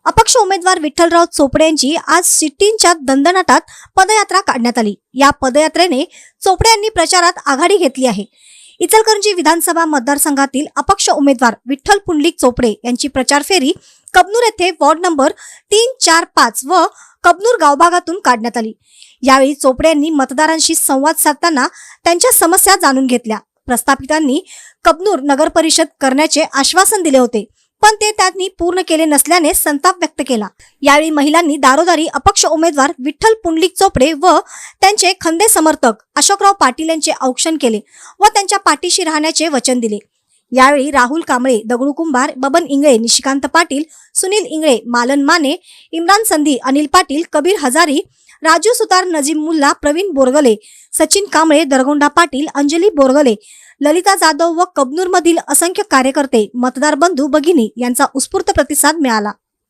अपक्ष उमेदवार विठ्ठलराव चोपडे यांची आज सिट्टींच्या दंडनाटात पदयात्रा काढण्यात आली। या पदयात्रेने चोपडे यांनी प्रचारात आघाडी घेतली आहे। इचलकरंजी विधानसभा मतदारसंघातील अपक्ष उमेदवार विठ्ठल पुंडलिक चोपडे यांची प्रचार फेरी कबनूर येथे वॉर्ड नंबर 3, 4, 5 व कबनूर गावभागातून काढण्यात आली। यावेळी चोपडे यांनी मतदारांशी संवाद साधताना त्यांच्या समस्या जाणून घेतल्या। प्रस्थापितांनी कबनूर नगर परिषद करण्याचे आश्वासन दिले होते, पण ते त्यांनी पूर्ण केले नसल्याने संताप व्यक्त केला। यावेळी महिलांनी दारोदारी अपक्ष उमेदवार विठ्ठल पुंडलिक चोपडे व त्यांचे खंदे समर्थक अशोकराव पाटील यांचे औक्षण केले व त्यांच्या पाठीशी राहण्याचे वचन दिले। यावेळी राहुल कांबळे, दगडू कुंभार, बबन इंगळे, निशिकांत पाटील, सुनील इंगळे, मालन माने, इम्रान संधी, अनिल पाटील, कबीर हजारी, राजू सुतार, नजीम मुल्ला, प्रवीण बोरगले, सचिन कांबळे, दरगोंडा पाटील, अंजली बोरगले, ललिता जाधव व कबनूर मधील असंख्य कार्यकर्ते, मतदार बंधू भगिनी यांचा उत्स्फूर्त प्रतिसाद मिळाला।